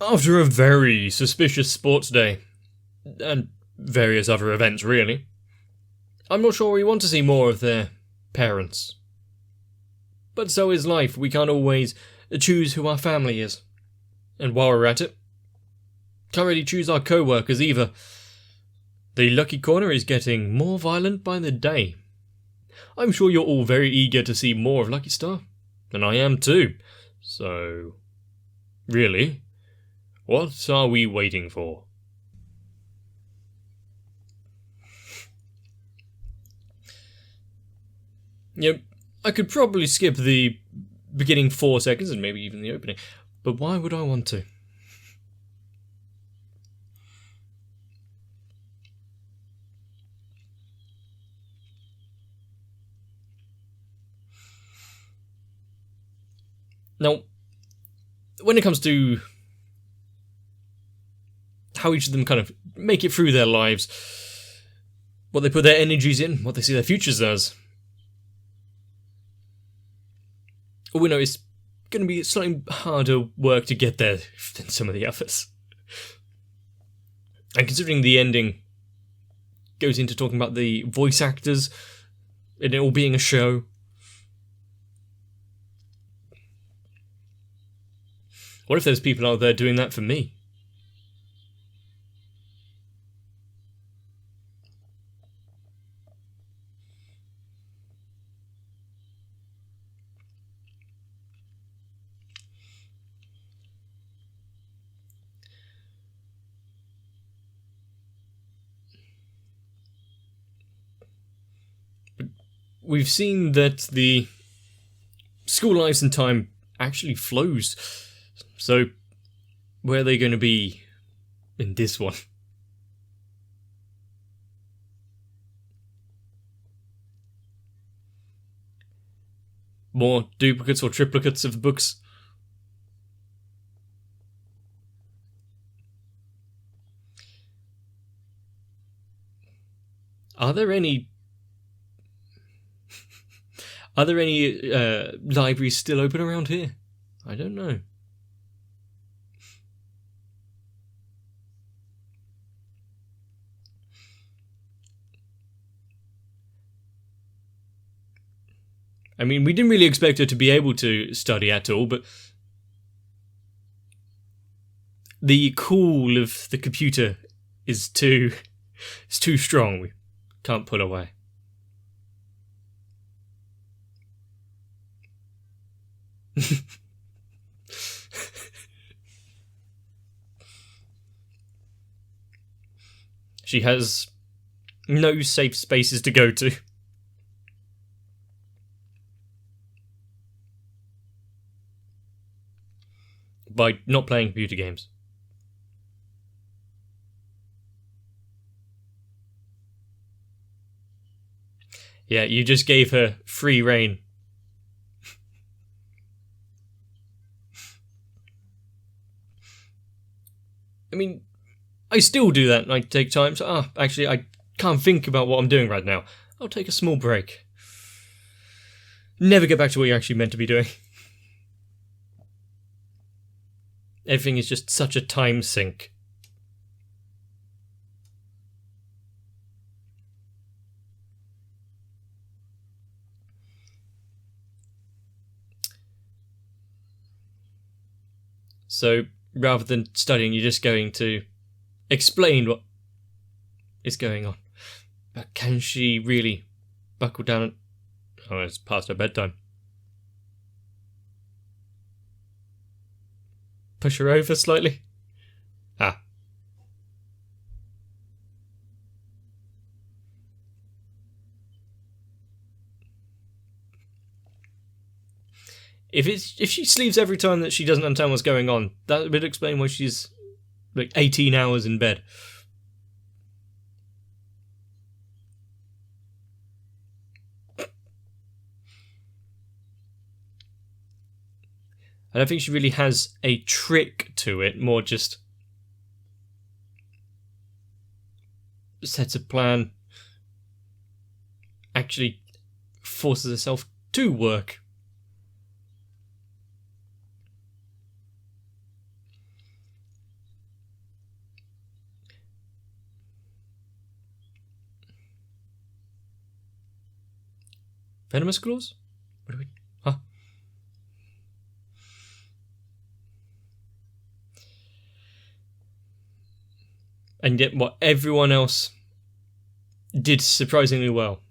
After a very suspicious sports day, and various other events really, I'm not sure we want to see more of their parents. But so is life, we can't always choose who our family is. And while we're at it, can't really choose our co-workers either. The Lucky Corner is getting more violent by the day. I'm sure you're all very eager to see more of Lucky Star, and I am too. So, really, what are we waiting for? Yep, I could probably skip the beginning 4 seconds and maybe even the opening, but why would I want to? Now, when it comes to how each of them kind of make it through their lives, what they put their energies in, what they see their futures as, all we know is going to be slightly harder work to get there than some of the others. And considering the ending goes into talking about the voice actors, and it all being a show, what if there's people out there doing that for me? We've seen that the school lives and time actually flows. So, where are they going to be in this one? More duplicates or triplicates of the books? Are there any libraries still open around here? I don't know. I mean, we didn't really expect her to be able to study at all, but the call of the computer is too strong. We can't pull away. She has no safe spaces to go to. By not playing computer games. Yeah, you just gave her free reign. I mean, I still do that, and I take time to, actually, I can't think about what I'm doing right now. I'll take a small break. Never get back to what you're actually meant to be doing. Everything is just such a time sink. So, rather than studying, you're just going to explain what is going on. But can she really buckle down and... Oh, it's past her bedtime. Push her over slightly. Ah. If she sleeps every time that she doesn't understand what's going on, that would explain why she's like 18 hours in bed. I don't think she really has a trick to it, more just sets a plan, actually forces herself to work. Venomous claws? What do we... Huh? And yet what everyone else did surprisingly well.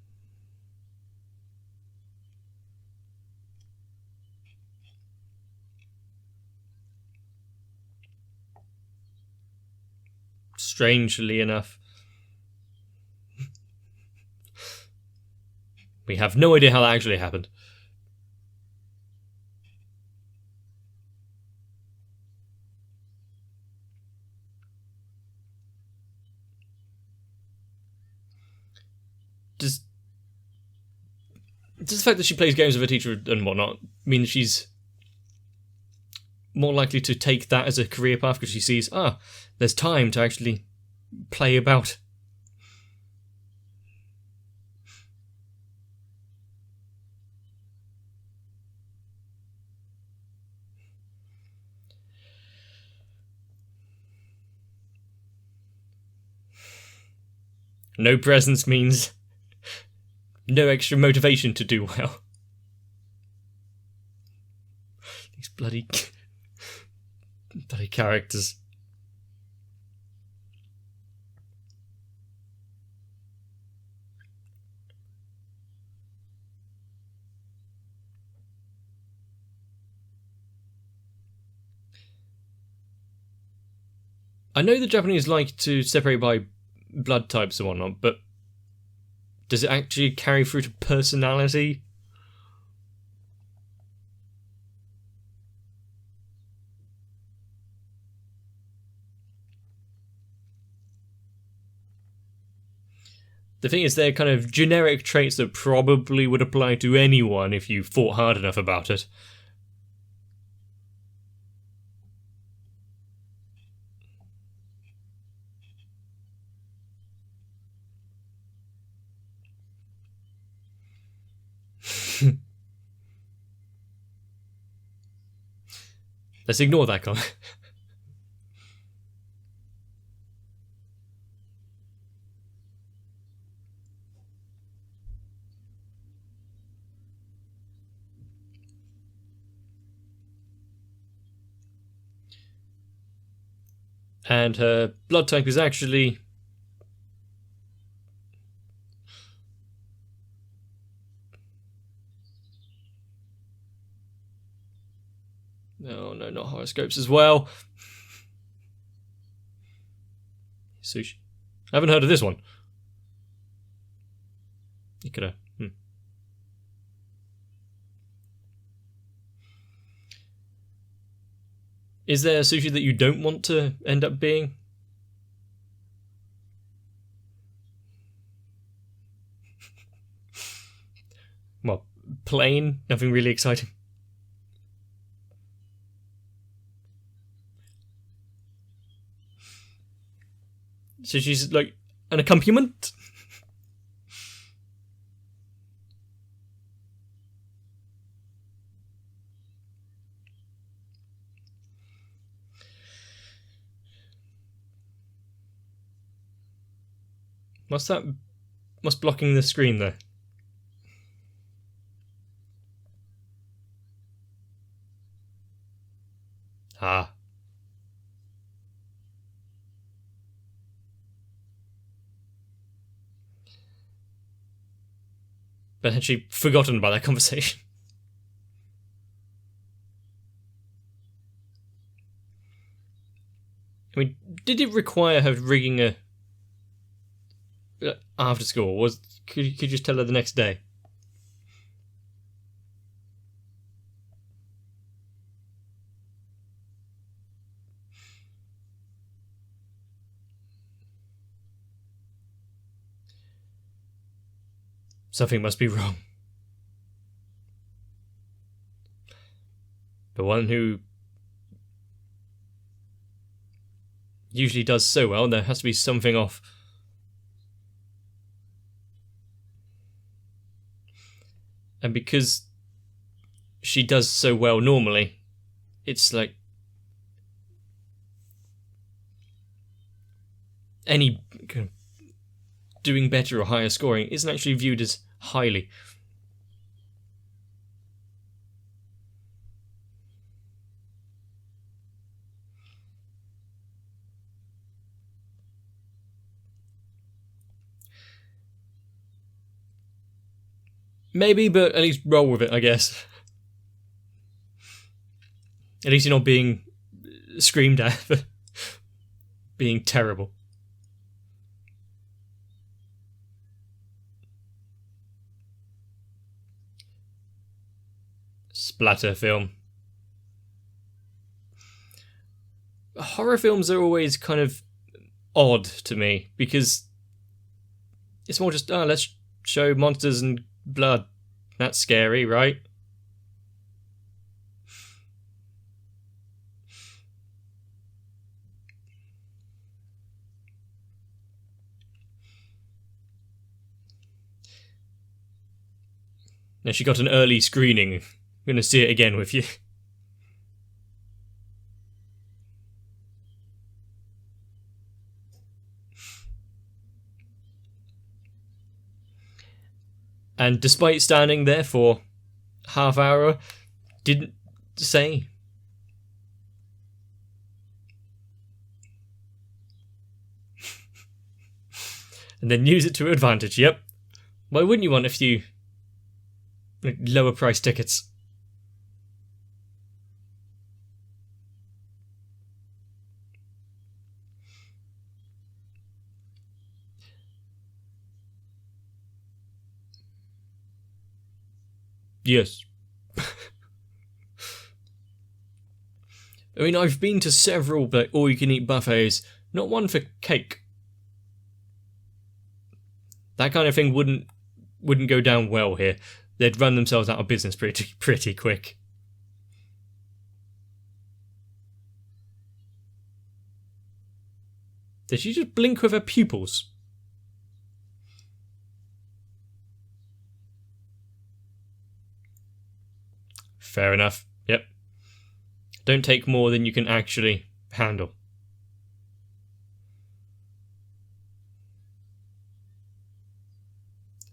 Strangely enough. We have no idea how that actually happened. Does the fact that she plays games with her teacher and whatnot mean that she's more likely to take that as a career path because she sees, there's time to actually play about? No presents means no extra motivation to do well. These bloody characters. I know the Japanese like to separate by blood types and whatnot, but does it actually carry through to personality? The thing is, they're kind of generic traits that probably would apply to anyone if you thought hard enough about it. Let's ignore that comment. And her blood type is actually... Oh no, not horoscopes as well. Sushi. I haven't heard of this one. You could have... Is there a sushi that you don't want to end up being? Well, plain, nothing really exciting. So she's like an accompaniment? What's blocking the screen there? Ah. But had she forgotten about that conversation? I mean, did it require her rigging a after school? Could you just tell her the next day? Something must be wrong. The one who usually does so well, there has to be something off. And because she does so well normally, it's like any kind of doing better or higher scoring isn't actually viewed as highly. Maybe, but at least roll with it, I guess. At least you're not being screamed at for being terrible. Splatter film. Horror films are always kind of odd to me because it's more just, let's show monsters and blood. That's scary, right? Now she got an early screening. I'm going to see it again with you. And despite standing there for half hour, didn't say. And then use it to advantage, yep. Why wouldn't you want a few lower price tickets? Yes. I mean, I've been to several all-you-can-eat buffets, not one for cake. That kind of thing wouldn't go down well here. They'd run themselves out of business pretty quick. Did she just blink with her pupils? Fair enough. Yep. Don't take more than you can actually handle.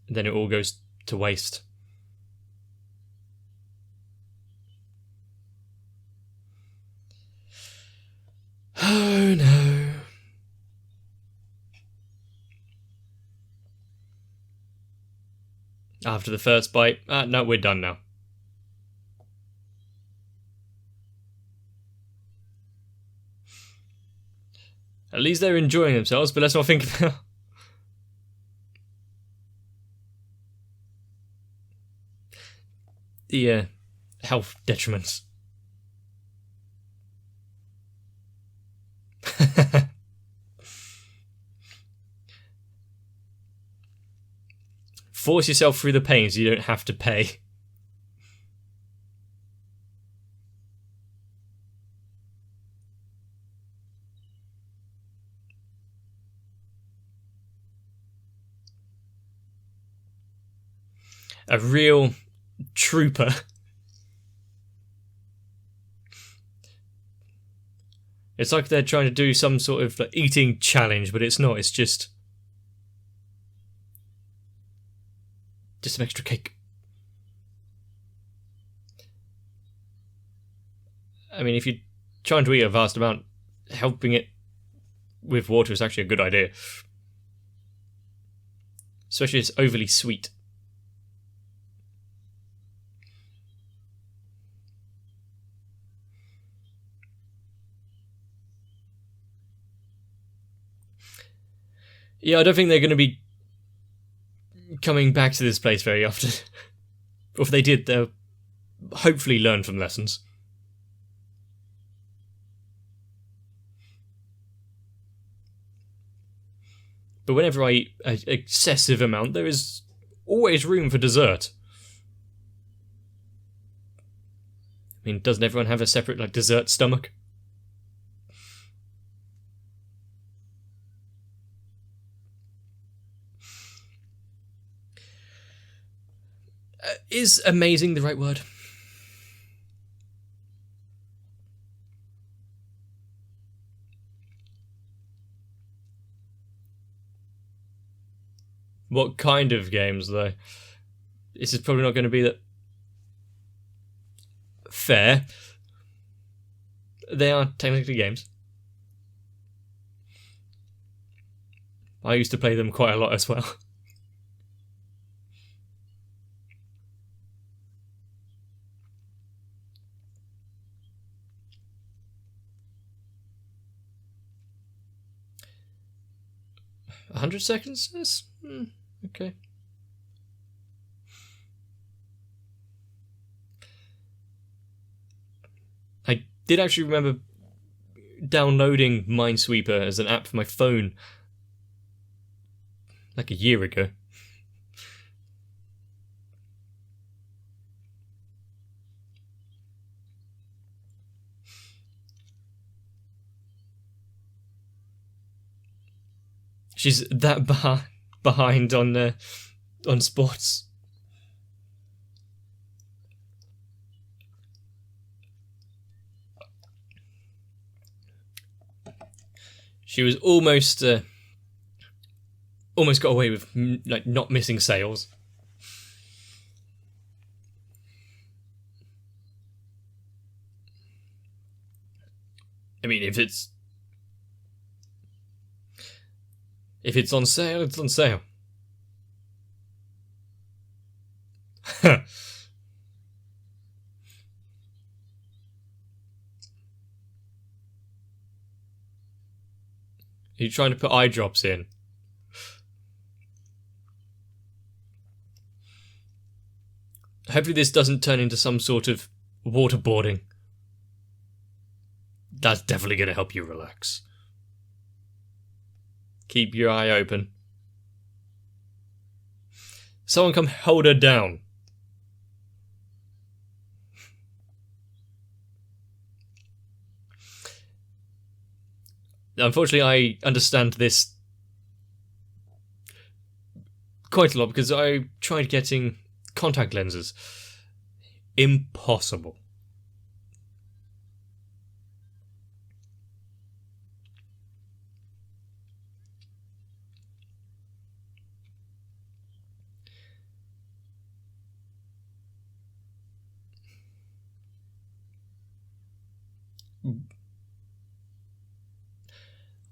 And then it all goes to waste. Oh no. After the first bite, no, we're done now. At least they're enjoying themselves, but let's not think about the health detriments. Force yourself through the pain so you don't have to pay. A real trooper. It's like they're trying to do some sort of eating challenge, but it's not. It's just some extra cake. I mean, if you're trying to eat a vast amount, helping it with water is actually a good idea. Especially if it's overly sweet. Yeah, I don't think they're going to be coming back to this place very often. Or if they did, they'll hopefully learn from lessons. But whenever I eat an excessive amount, there is always room for dessert. I mean, doesn't everyone have a separate, dessert stomach? Is amazing the right word? What kind of games, though? This is probably not going to be that fair. They are technically games. I used to play them quite a lot as well. 100 seconds? Yes. Okay. I did actually remember downloading Minesweeper as an app for my phone like a year ago. She's that behind on sports. She was almost got away with like not missing sales. I mean, if it's on sale, it's on sale. Are you trying to put eye drops in? Hopefully this doesn't turn into some sort of waterboarding. That's definitely going to help you relax. Keep your eye open. Someone come hold her down. Unfortunately, I understand this quite a lot because I tried getting contact lenses. Impossible.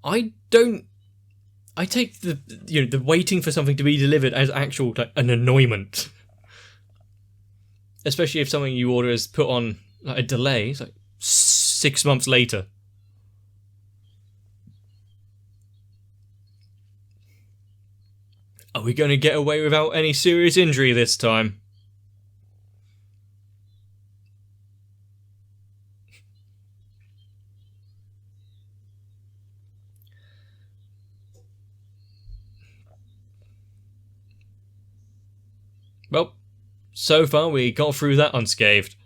I take the waiting for something to be delivered as actual like an annoyment. Especially if something you order is put on like a delay, it's like 6 months later. Are we going to get away without any serious injury this time? Well, so far we got through that unscathed.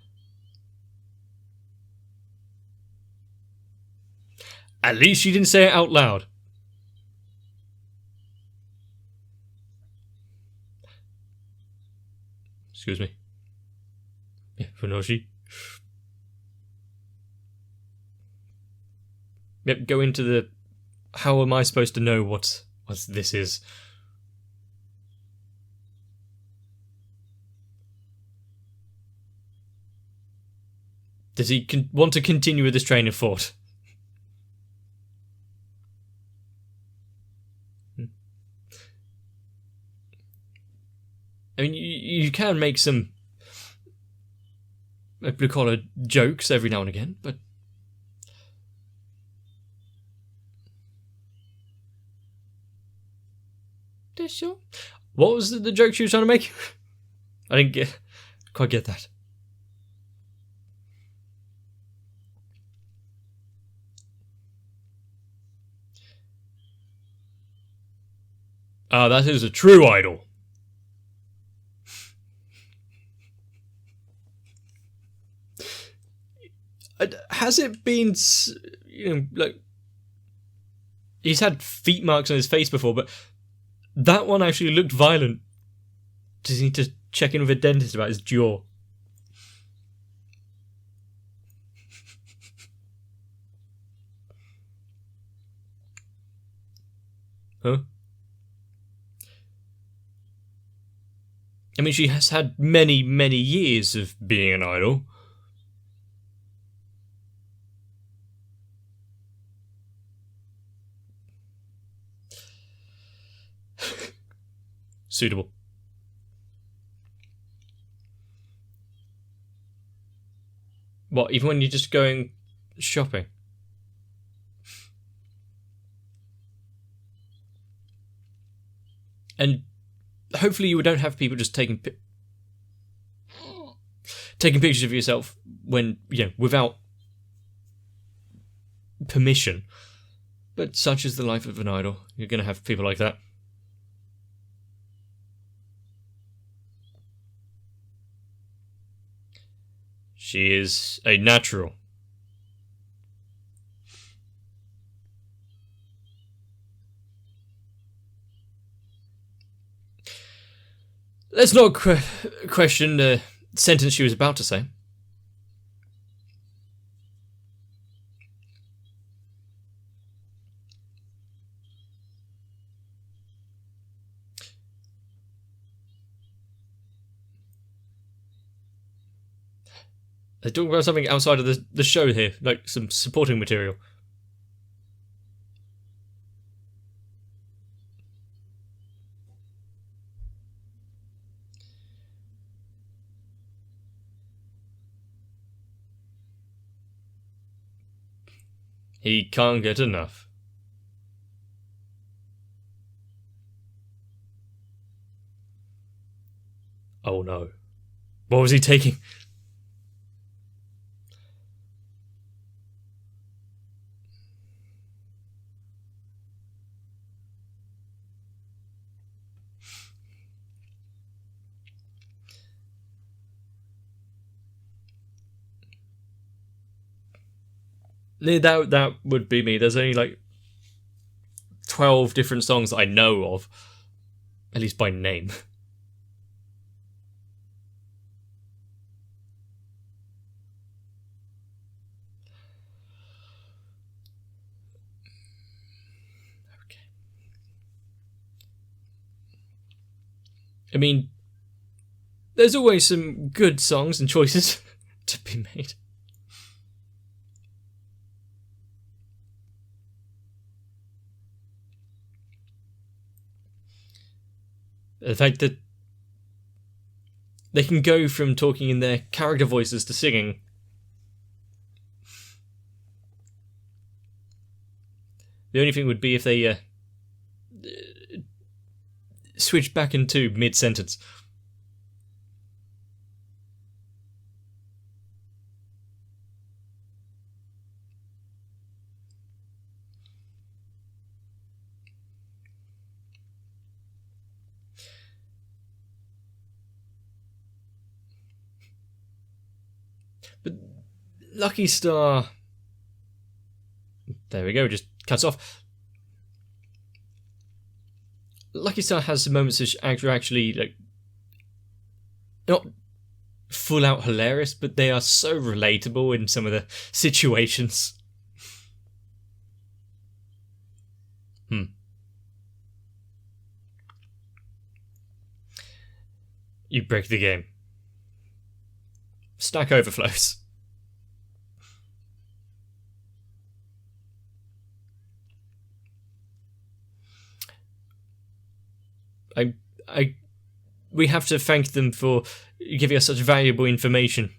At least she didn't say it out loud. Excuse me. Yeah, Funoshi. Yep, go into the... How am I supposed to know what this is? Does he want to continue with this train of thought? I mean, you can make some, what we call it, jokes every now and again, but... Sure. What was the joke she was trying to make? I didn't quite get that. Ah, that is a true idol. Has it been, like... He's had feet marks on his face before, but that one actually looked violent. Does he need to check in with a dentist about his jaw? Huh? I mean, she has had many, many years of being an idol. Suitable. What, even when you're just going shopping? And hopefully you don't have people just taking pictures of yourself when, without permission. But such is the life of an idol. You're going to have people like that. She is a natural. Let's not question the sentence she was about to say. They're talking about something outside of the show here, like some supporting material. He can't get enough. Oh no. What was he taking? That would be me. There's only like 12 different songs that I know of, at least by name. Okay. I mean, there's always some good songs and choices to be made. The fact that they can go from talking in their character voices to singing. The only thing would be if they switch back into mid-sentence. But Lucky Star... There we go, just cuts off. Lucky Star has some moments which are actually, like, not full out hilarious, but they are so relatable in some of the situations. You break the game. Stack overflows. We have to thank them for giving us such valuable information.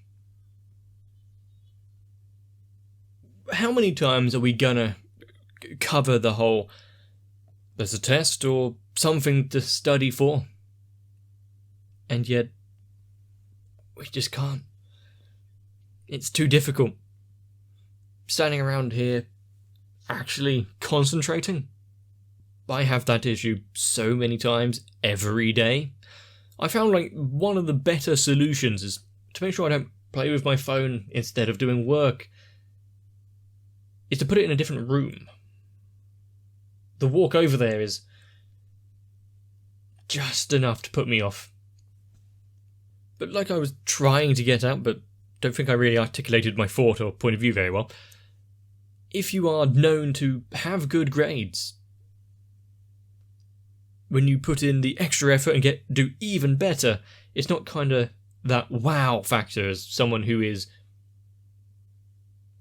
How many times are we gonna cover the whole, there's a test or something to study for? And yet, we just can't. It's too difficult. Standing around here, actually concentrating. I have that issue so many times, every day. I found like one of the better solutions is to make sure I don't play with my phone instead of doing work, is to put it in a different room. The walk over there is just enough to put me off. But like I was trying to get at, but don't think I really articulated my thought or point of view very well. If you are known to have good grades, when you put in the extra effort and do even better, it's not kind of that wow factor as someone who is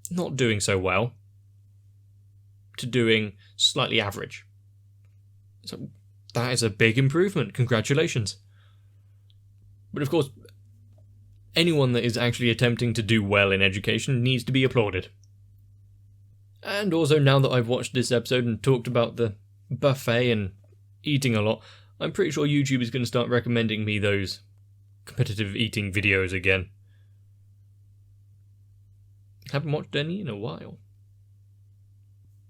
not doing so well to doing slightly average. So that is a big improvement. Congratulations. But of course, anyone that is actually attempting to do well in education needs to be applauded. And also, now that I've watched this episode and talked about the buffet and eating a lot, I'm pretty sure YouTube is going to start recommending me those competitive eating videos again. Haven't watched any in a while.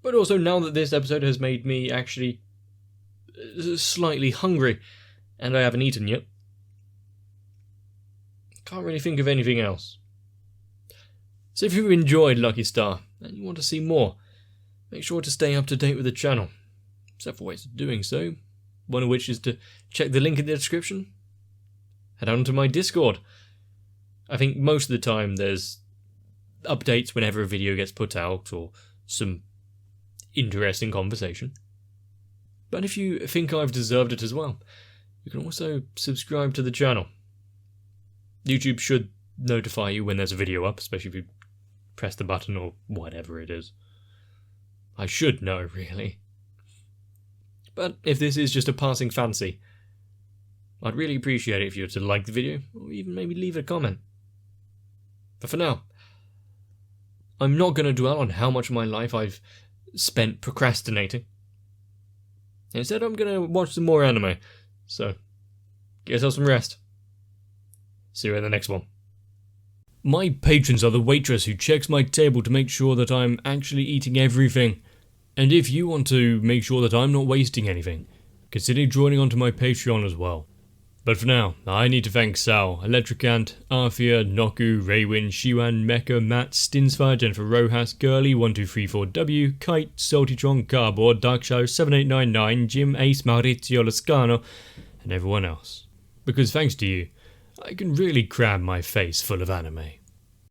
But also, now that this episode has made me actually slightly hungry, and I haven't eaten yet, can't really think of anything else. So if you enjoyed Lucky Star, and you want to see more, make sure to stay up to date with the channel. Several ways of doing so, one of which is to check the link in the description. Head on to my Discord. I think most of the time there's updates whenever a video gets put out, or some interesting conversation. But if you think I've deserved it as well, you can also subscribe to the channel. YouTube should notify you when there's a video up, especially if you press the button or whatever it is. I should know, really. But if this is just a passing fancy, I'd really appreciate it if you were to like the video, or even maybe leave a comment. But for now, I'm not going to dwell on how much of my life I've spent procrastinating. Instead, I'm going to watch some more anime. So, get yourself some rest. See you in the next one. My patrons are the waitress who checks my table to make sure that I'm actually eating everything. And if you want to make sure that I'm not wasting anything, consider joining onto my Patreon as well. But for now, I need to thank Sal, Electricant, Arthea, Noku, Raywin, Shiwan, Mecha, Matt, Stinsfire, Jennifer Rojas, Girly1234W, Kite, Saltytron, Cardboard, Darkshadow 7899, Jim, Ace, Maurizio Lascano, and everyone else. Because thanks to you, I can really cram my face full of anime.